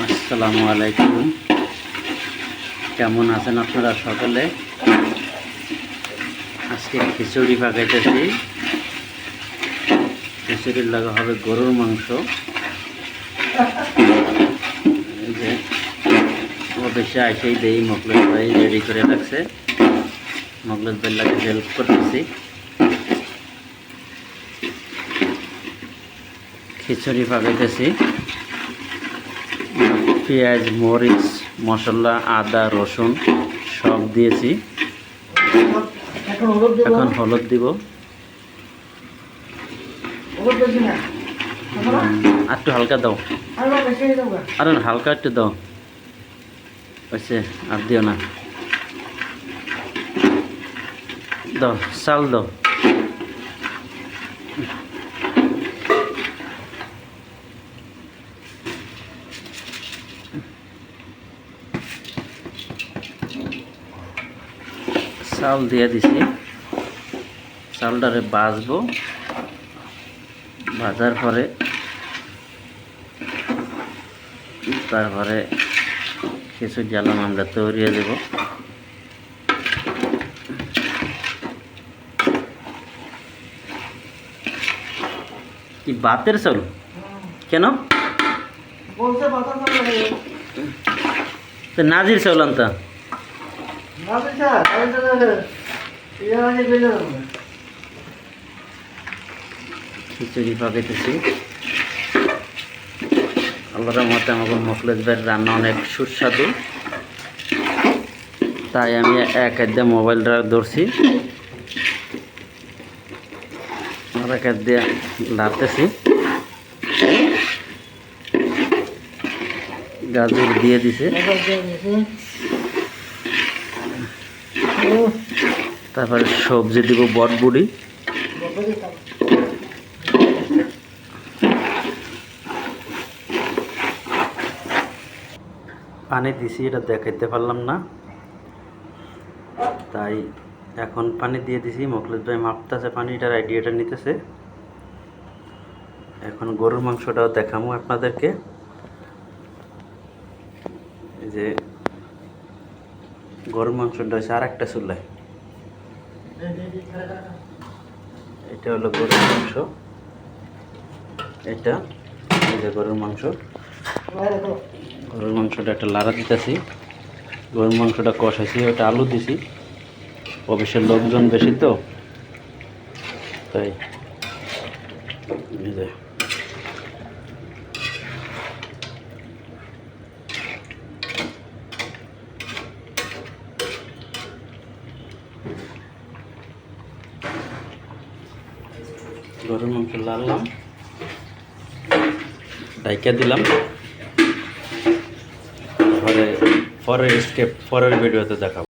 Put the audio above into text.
আসসালামু আলাইকুম। কেমন আছেন আপনারা সকলে? আজকে খিচুড়ি পাকাইতেছি। খিচুড়ির লাগা হবে গরুর মাংস। এই যে অফিসে আসেই দেই মকলেশ ভাই রেডি করে রাখছে। মকলেশ ভাই লাগে হেল্প করতেছি। খিচুড়ি পাকাইতেছি। পেঁয়াজ, মরিচ, মশলা, আদা, রসুন সব দিয়েছি। এখন হলুদ দিব। একটু হালকা দাও, আরে হালকা একটু দাও, হয়েছে আর দিও না। দাও চাল দাও। চাল দিয়ে দিছি। চালটারে ভাজবো। ভাজার পরে তারপরে খিচুড়ি জ্বালাম আমরা তৈরি দেব। কি ভাতের চাল? কেন নাজির চাউল আনতা? খিচুড়ি পাকাইতেছি। আল্লাহর মতে আমাকে মকলেশ ভাইয়ের রান্না অনেক সুস্বাদু, তাই আমি এক হাত দিয়ে মোবাইলটা ধরছি, আর এক হাত দিয়ে লাড়তেছি। গাজর দিয়ে দিছে, তারপরে সবজি দিব বটবুড়ি, পানি দিছি, এটা দেখাইতে পারলাম না, তাই এখন পানি দিয়ে দিছি। মকলেশ ভাই মাপতেছে পানিটার আইডিয়াটা নিতেছে। এখন গরুর মাংসটাও দেখাবো আপনাদেরকে। এই যে গরুর মাংসটা হচ্ছে আর একটা চুলায়। এটা হলো গরুর মাংস, এটা এই যে গরুর মাংস। গরুর মাংসটা একটা লাড়া দিতেছি। গরুর মাংসটা কষাইছি, ওটা আলু দিছি। অবশ্যই লোকজন বেশি তো, তাই এই যে গরুর মাংস লাড়লাম, ডাইকা দিলাম। পরের স্টেপ পরের ভিডিওতে দেখাবো।